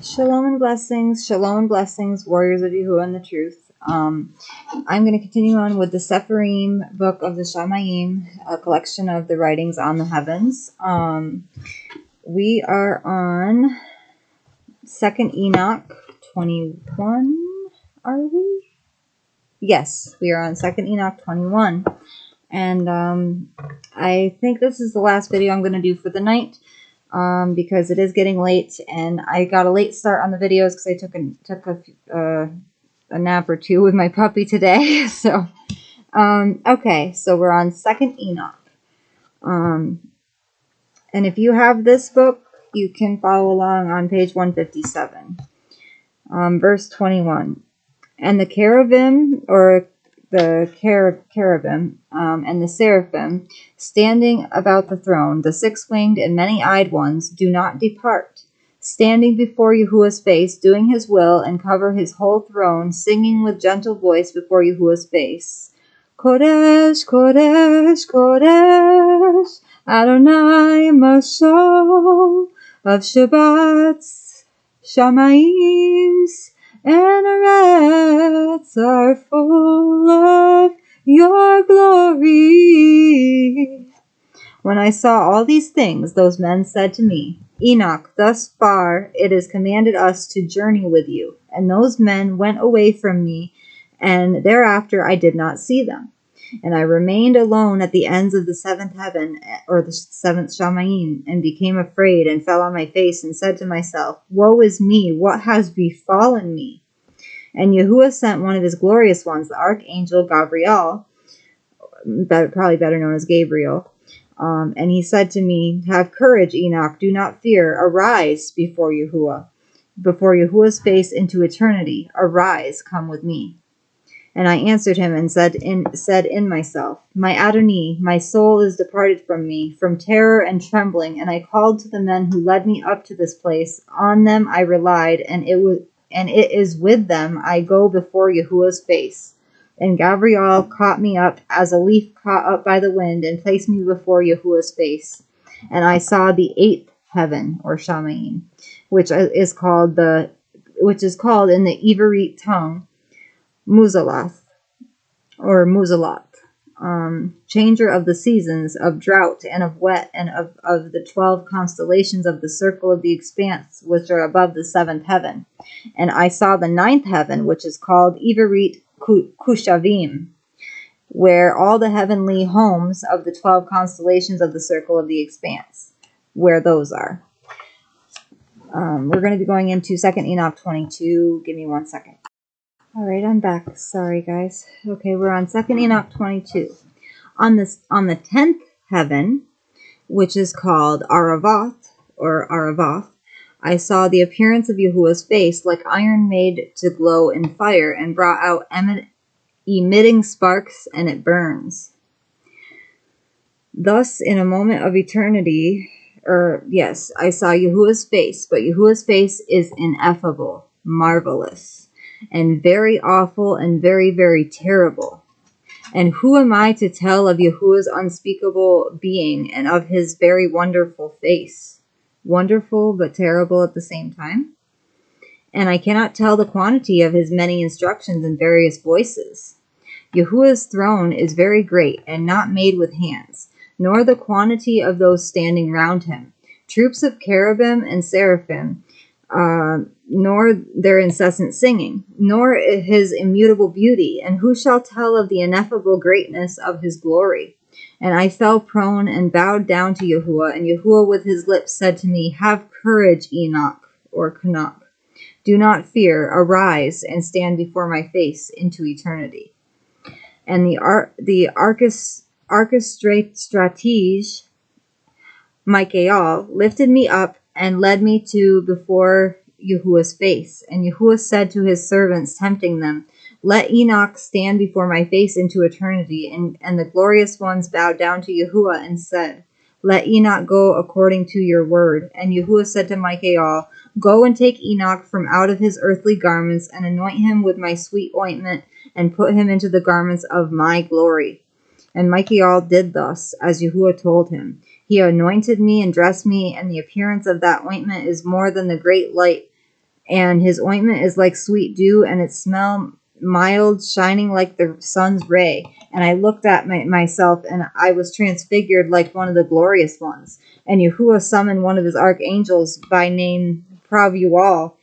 Shalom and blessings, warriors of Yahuwah and the truth. I'm going to continue on with the CEPHERIYM book of the Shamayim, a collection of the writings on the heavens. We are on 2nd Enoch 21, are we? Yes, we are on 2nd Enoch 21. And I think this is the last video I'm going to do for the night. Because it is getting late, and I got a late start on the videos because I took a nap or two with my puppy today. So, okay, so we're on 2nd Enoch. And if you have this book, you can follow along on page 157, verse 21. And the cherubim, or the cherubim, and the seraphim, standing about the throne, the six-winged and many-eyed ones, do not depart, standing before Yahuwah's face, doing his will, and cover his whole throne, singing with gentle voice before Yahuwah's face. Kodesh, Kodesh, Kodesh, Adonai Mashal, of Shabbat's, Shamaim's, and Eretz are full of your glory. When I saw all these things, those men said to me, Enoch, thus far it is commanded us to journey with you. And those men went away from me, and thereafter I did not see them. And I remained alone at the ends of the seventh heaven, or the seventh Shamayim, and became afraid, and fell on my face, and said to myself, Woe is me, what has befallen me? And Yahuwah sent one of his glorious ones, the archangel Gabriel, probably better known as Gabriel, and he said to me, Have courage, Enoch, do not fear, arise before Yahuwah's face into eternity, arise, come with me. And I answered him and said in myself, My Adonai, my soul is departed from me, from terror and trembling. And I called to the men who led me up to this place. On them I relied, and it is with them I go before Yahuwah's face. And Gabriel caught me up as a leaf caught up by the wind, and placed me before Yahuwah's face. And I saw the eighth heaven, or Shamayim, which is called in the Iverite tongue, Muzalath, or Muzalat, changer of the seasons, of drought and of wet, and of the 12 constellations of the circle of the expanse, which are above the seventh heaven. And I saw the ninth heaven, which is called Iverite Kushavim, where all the heavenly homes of the 12 constellations of the circle of the expanse, where those are. We're going to be going into 2nd Enoch 22. Give me 1 second. Alright, I'm back. Sorry, guys. Okay, we're on 2nd Enoch 22. On the 10th heaven, which is called Aravath, I saw the appearance of Yahuwah's face like iron made to glow in fire, and brought out emitting sparks, and it burns. Thus, in a moment of eternity, I saw Yahuwah's face, but Yahuwah's face is ineffable, marvelous, and very awful, and very, very terrible. And who am I to tell of Yahuwah's unspeakable being, and of his very wonderful face? Wonderful, but terrible at the same time. And I cannot tell the quantity of his many instructions and various voices. Yahuwah's throne is very great, and not made with hands, nor the quantity of those standing round him, troops of cherubim and seraphim, nor their incessant singing, nor his immutable beauty, and who shall tell of the ineffable greatness of his glory? And I fell prone and bowed down to Yahuwah, and Yahuwah with his lips said to me, Have courage, Enoch, or Canuck. Do not fear, arise, and stand before my face into eternity. And the archistratege, Michael, lifted me up, and led me to before Yahuwah's face. And Yahuwah said to his servants, tempting them, Let Enoch stand before my face into eternity. And the glorious ones bowed down to Yahuwah and said, Let Enoch go according to your word. And Yahuwah said to Michael, Go and take Enoch from out of his earthly garments, and anoint him with my sweet ointment, and put him into the garments of my glory. And Michael did thus, as Yahuwah told him. He anointed me and dressed me, and the appearance of that ointment is more than the great light and his ointment is like sweet dew, and its smell mild, shining like the sun's ray. And I looked at myself, and I was transfigured like one of the glorious ones. And Yahuwah summoned one of his archangels by name Pravual,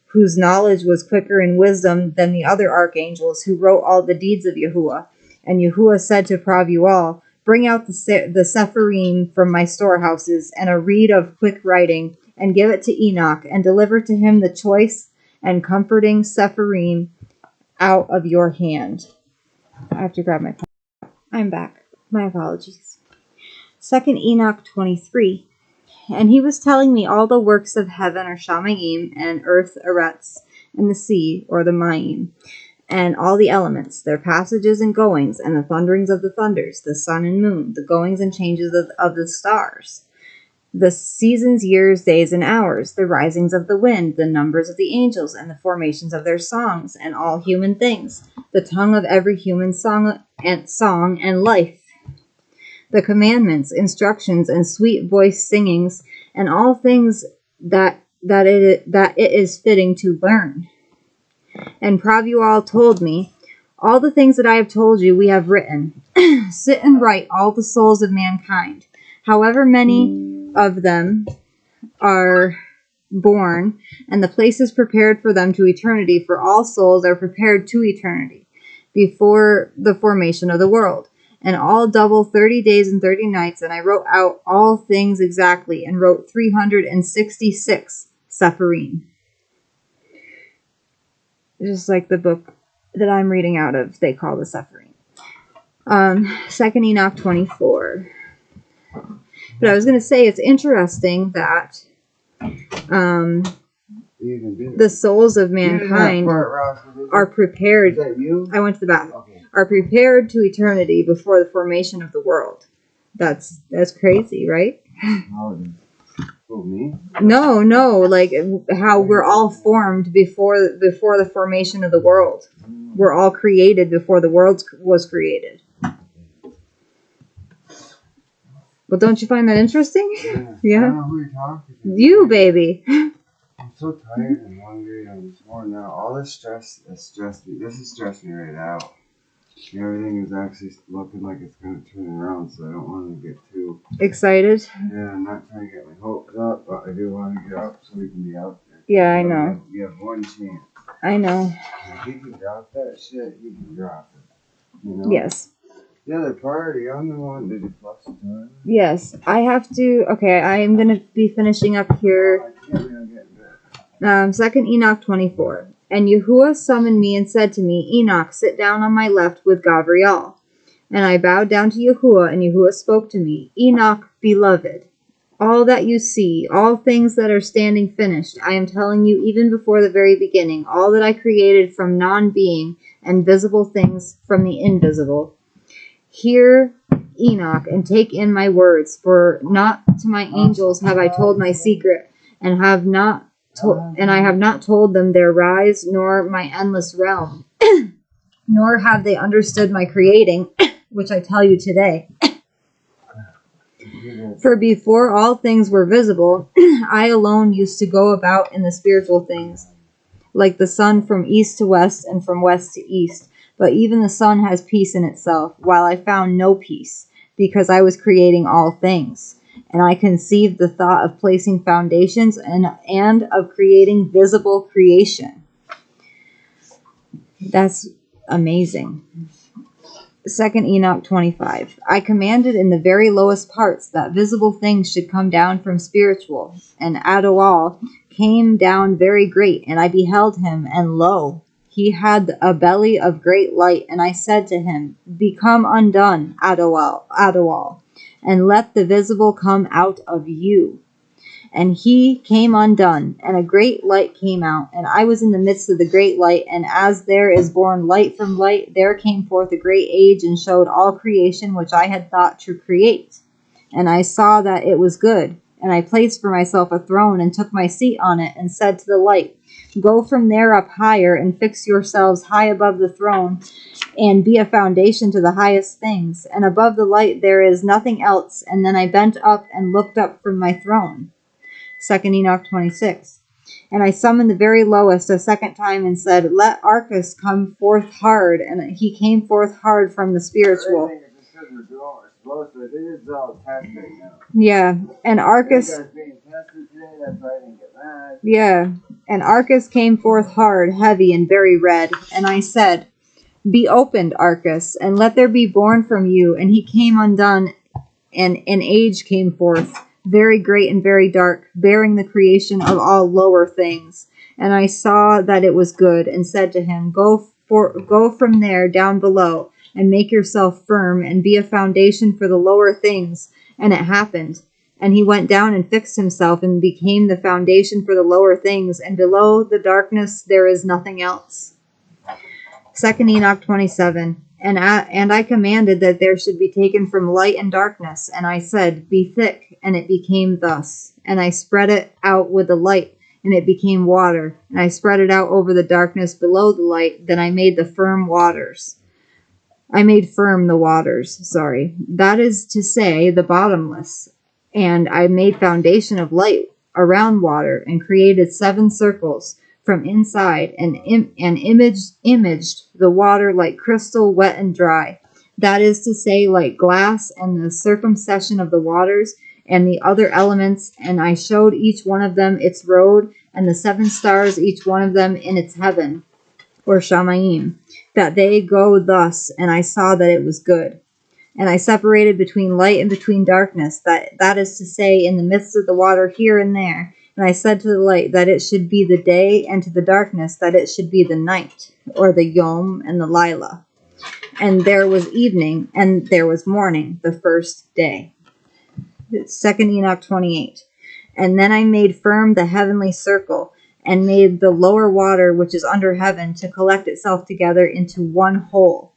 whose knowledge was quicker in wisdom than the other archangels, who wrote all the deeds of Yahuwah. And Yahuwah said to Pravual, bring out the CEPHERIYM from my storehouses, and a reed of quick writing, and give it to Enoch, and deliver to him the choice and comforting CEPHERIYM out of your hand. I have to grab my pen. I'm back. My apologies. 2 Enoch 23. And he was telling me all the works of heaven are Shamayim, and earth Eretz, and the sea, or the Mayim, and all the elements, their passages and goings, and the thunderings of the thunders, the sun and moon, the goings and changes of the stars, the seasons, years, days, and hours, the risings of the wind, the numbers of the angels, and the formations of their songs, and all human things, the tongue of every human song and life, the commandments, instructions, and sweet voice singings, and all things that it is fitting to learn. And Pravual told me, all the things that I have told you we have written. Sit and write all the souls of mankind, however many of them are born, and the places prepared for them to eternity, for all souls are prepared to eternity before the formation of the world. And all double 30 days and 30 nights, and I wrote out all things exactly, and wrote 366 CEPHERIYM. Just like the book that I'm reading out of, they call the CEPHERIYM. 2 Enoch 24. But I was going to say, it's interesting that the souls of mankind are prepared. Is that you? I went to the bathroom. Okay. Are prepared to eternity before the formation of the world. That's crazy, right? Oh, me? No, like how we're all formed before the formation of the world. We're all created before the world was created. Well, don't you find that interesting? Yeah. I don't know who you're talking to. You, baby. I'm so tired and hungry. I'm just worn out. All this stress has stressed me. This is stressing me right out. Everything is actually looking like it's going to turn around, so I don't want to get too excited. Yeah, I'm not trying to get my hopes up, but I do want to get up so we can be out there. Yeah, I know. You have one chance. I know. If you can drop that shit, you can drop it. You know? Yes. The other party, I'm the one that did flush the toilet. Yes, I have to. Okay, I am going to be finishing up here. 2 Enoch 24. And Yahuwah summoned me and said to me, Enoch, sit down on my left with Gavriel. And I bowed down to Yahuwah, and Yahuwah spoke to me, Enoch, beloved, all that you see, all things that are standing finished, I am telling you even before the very beginning, all that I created from non-being, and visible things from the invisible. Hear, Enoch, and take in my words, for not to my angels have I told my secret, and I have not told them their rise, nor my endless realm, nor have they understood my creating, which I tell you today. For before all things were visible, I alone used to go about in the spiritual things, like the sun from east to west and from west to east. But even the sun has peace in itself, while I found no peace, because I was creating all things. And I conceived the thought of placing foundations and of creating visible creation. That's amazing. 2 Enoch 25. I commanded in the very lowest parts that visible things should come down from spiritual. And Adoal came down very great, and I beheld him, and lo, he had a belly of great light. And I said to him, Become undone, Adoal, and let the visible come out of you. And he came undone, and a great light came out, and I was in the midst of the great light, and as there is born light from light, there came forth a great age, and showed all creation which I had thought to create. And I saw that it was good, and I placed for myself a throne, and took my seat on it, and said to the light, Go from there up higher, and fix yourselves high above the throne, and be a foundation to the highest things. And above the light there is nothing else. And then I bent up and looked up from my throne. 2 Enoch 26. And I summoned the very lowest a second time and said, Let Arcus come forth hard. And he came forth hard from the spiritual. Yeah, and Arcus. Yeah, and Arcus came forth hard, heavy, and very red. And I said, Be opened, Arcus, and let there be born from you. And he came undone, and an age came forth, very great and very dark, bearing the creation of all lower things. And I saw that it was good, and said to him, Go from there down below, and make yourself firm, and be a foundation for the lower things. And it happened. And he went down and fixed himself, and became the foundation for the lower things. And below the darkness there is nothing else. 2 Enoch 27. And I commanded that there should be taken from light and darkness. And I said, Be thick, and it became thus. And I spread it out with the light, and it became water. And I spread it out over the darkness below the light. Then I made firm the waters. That is to say, the bottomless. And I made foundation of light around water, and created 7 circles from inside, and imaged the water like crystal, wet and dry. That is to say, like glass, and the circumcision of the waters, and the other elements. And I showed each one of them its road, and the 7 stars, each one of them in its heaven, or Shamayim, that they go thus. And I saw that it was good. And I separated between light and between darkness, that is to say, in the midst of the water here and there. And I said to the light that it should be the day, and to the darkness that it should be the night, or the Yom and the Lila. And there was evening, and there was morning, the first day. 2 Enoch 28. And then I made firm the heavenly circle, and made the lower water which is under heaven to collect itself together into one whole,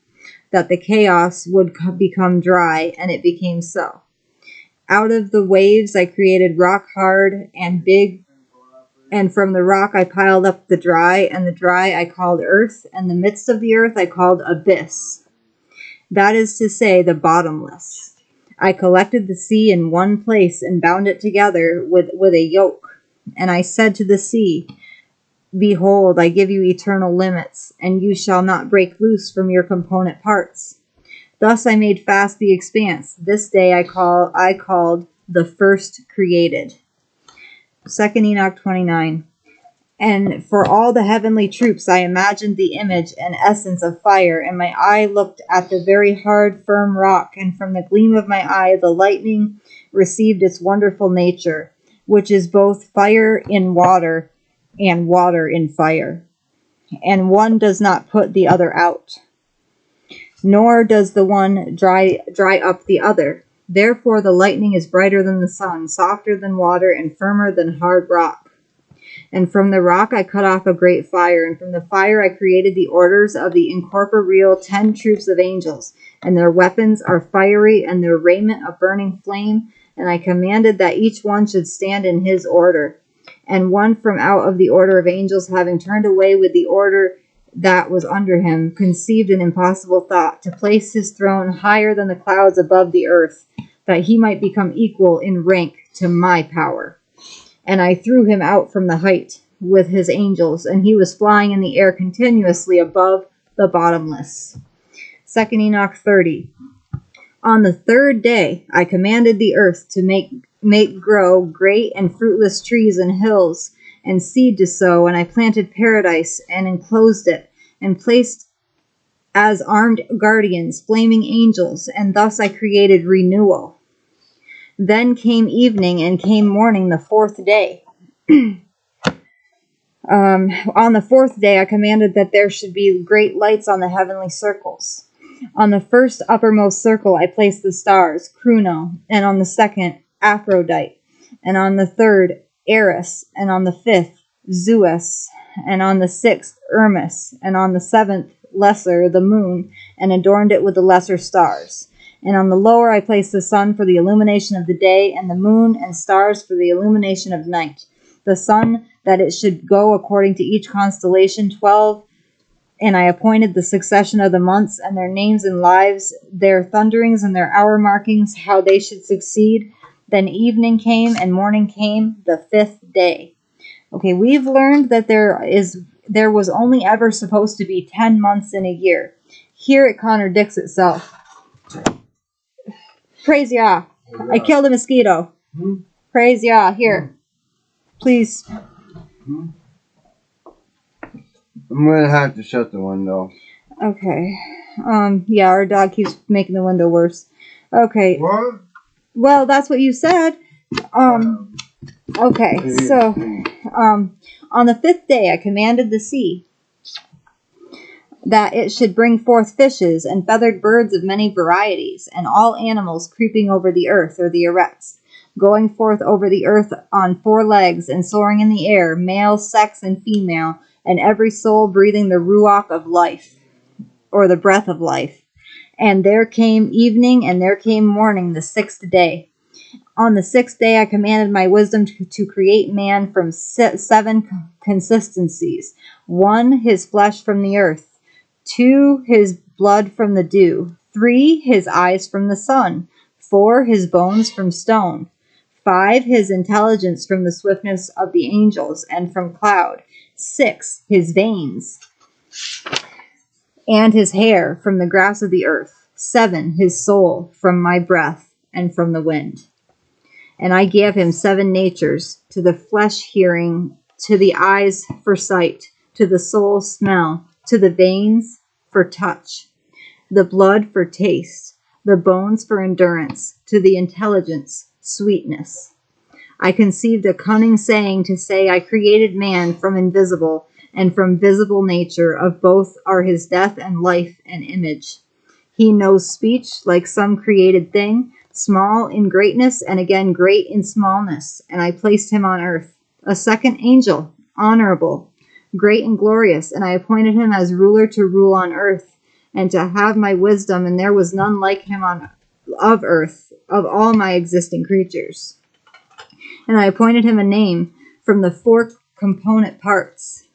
that the chaos would become dry, and it became so. Out of the waves I created rock hard and big, and from the rock I piled up the dry, and the dry I called earth, and the midst of the earth I called abyss. That is to say, the bottomless. I collected the sea in one place, and bound it together with a yoke. And I said to the sea, Behold, I give you eternal limits, and you shall not break loose from your component parts. Thus I made fast the expanse. This day I called the first created. 2 Enoch 29. And for all the heavenly troops I imagined the image and essence of fire, and my eye looked at the very hard, firm rock, and from the gleam of my eye the lightning received its wonderful nature, which is both fire in water and water in fire. And one does not put the other out, nor does the one dry up the other. Therefore the lightning is brighter than the sun, softer than water, and firmer than hard rock. And from the rock I cut off a great fire, and from the fire I created the orders of the incorporeal 10 troops of angels, and their weapons are fiery, and their raiment a burning flame. And I commanded that each one should stand in his order. And one from out of the order of angels, having turned away with the order that was under him, conceived an impossible thought, to place his throne higher than the clouds above the earth, that he might become equal in rank to my power. And I threw him out from the height with his angels, and he was flying in the air continuously above the bottomless. 2 Enoch 30. On the 3rd day I commanded the earth to make grow great and fruitless trees and hills, and seed to sow, and I planted paradise and enclosed it, and placed as armed guardians flaming angels, and thus I created renewal. Then came evening, and came morning the 4th day. On the 4th day I commanded that there should be great lights on the heavenly circles. On the first uppermost circle I placed the stars, Chrono, and on the second, Aphrodite, and on the third, Eris, and on the 5th, Zeus, and on the 6th, Hermes, and on the 7th, Lesser, the moon, and adorned it with the lesser stars. And on the lower I placed the sun for the illumination of the day, and the moon and stars for the illumination of night. The sun, that it should go according to each constellation, 12, and I appointed the succession of the months, and their names and lives, their thunderings and their hour markings, how they should succeed. Then evening came, and morning came, the 5th day. Okay, we've learned that there was only ever supposed to be 10 months in a year. Here it contradicts itself. Praise Yah. I killed a mosquito. Praise Yah. Here. Please. I'm gonna have to shut the window. Okay. Yeah, our dog keeps making the window worse. Okay. What? Well, that's what you said. Okay, so, on the 5th day I commanded the sea that it should bring forth fishes and feathered birds of many varieties, and all animals creeping over the earth, or the erects, going forth over the earth on 4 legs and soaring in the air, male, sex, and female, and every soul breathing the ruach of life, or the breath of life. And there came evening, and there came morning, the 6th day. On the 6th day I commanded my wisdom to create man from 7 consistencies. 1, his flesh from the earth. 2, his blood from the dew. 3, his eyes from the sun. 4, his bones from stone. 5, his intelligence from the swiftness of the angels and from cloud. 6, his veins and his hair from the grass of the earth. 7, his soul from my breath and from the wind. And I gave him 7 natures, to the flesh hearing, to the eyes for sight, to the soul smell, to the veins for touch, the blood for taste, the bones for endurance, to the intelligence sweetness. I conceived a cunning saying to say, I created man from invisible, and from visible nature, of both are his death and life and image. He knows speech like some created thing, small in greatness and again great in smallness, and I placed him on earth. A second angel, honorable, great and glorious, and I appointed him as ruler to rule on earth, and to have my wisdom, and there was none like him of earth, of all my existing creatures. And I appointed him a name from the 4 component parts,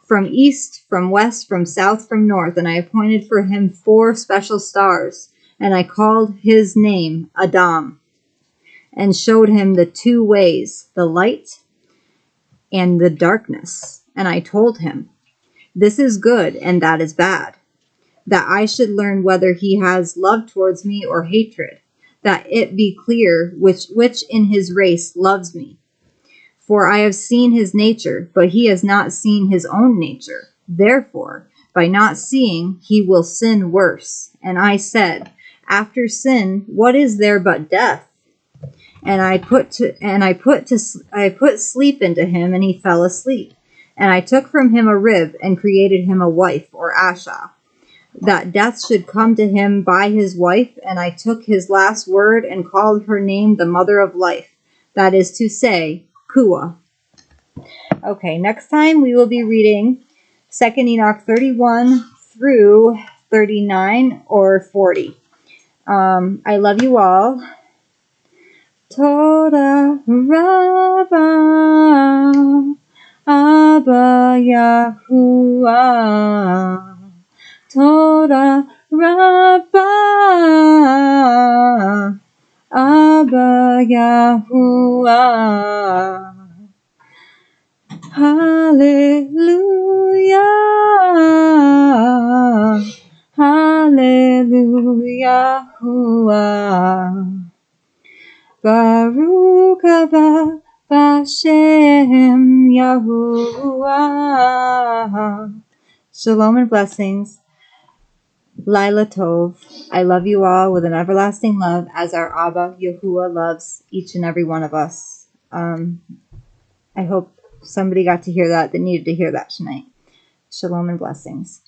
from east, from west, from south, from north, and I appointed for him 4 special stars, and I called his name Adam, and showed him the 2 ways, the light and the darkness. And I told him, this is good and that is bad, that I should learn whether he has love towards me or hatred, that it be clear which in his race loves me. For I have seen his nature, but he has not seen his own nature. Therefore, by not seeing, he will sin worse. And I said, after sin, what is there but death? And I put sleep into him, and he fell asleep. And I took from him a rib, and created him a wife, or Asha, that death should come to him by his wife. And I took his last word, and called her name the mother of life, that is to say, Kua. Okay, next time we will be reading 2 Enoch 31 through 39 or 40. I love you all. Toda Rabba Abba Yahuwah. Toda Rabba Abba Yahuwah. Hallelujah. Hallelujah. Baruch haba Bashem Yahuwah. Shalom and blessings. Lila Tov. I love you all with an everlasting love, as our Abba Yahuwah loves each and every one of us. I hope somebody got to hear that needed to hear that tonight. Shalom and blessings.